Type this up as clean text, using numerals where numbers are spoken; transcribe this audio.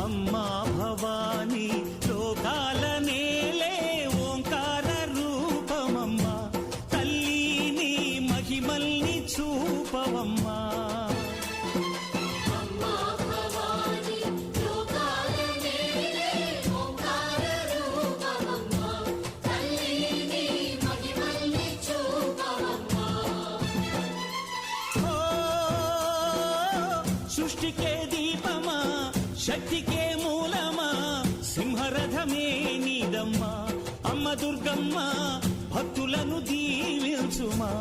అమ్మా భవానీ లోకాల నేలే ఓంకార రూపమమ్మా తల్లి మహిమల్ని చూపవమ్మా సృష్టికే దీపమా శక్తికే మూలమా సింహరథమే నీదమ్మా అమ్మ దుర్గమ్మ భక్తులను దీవించుమా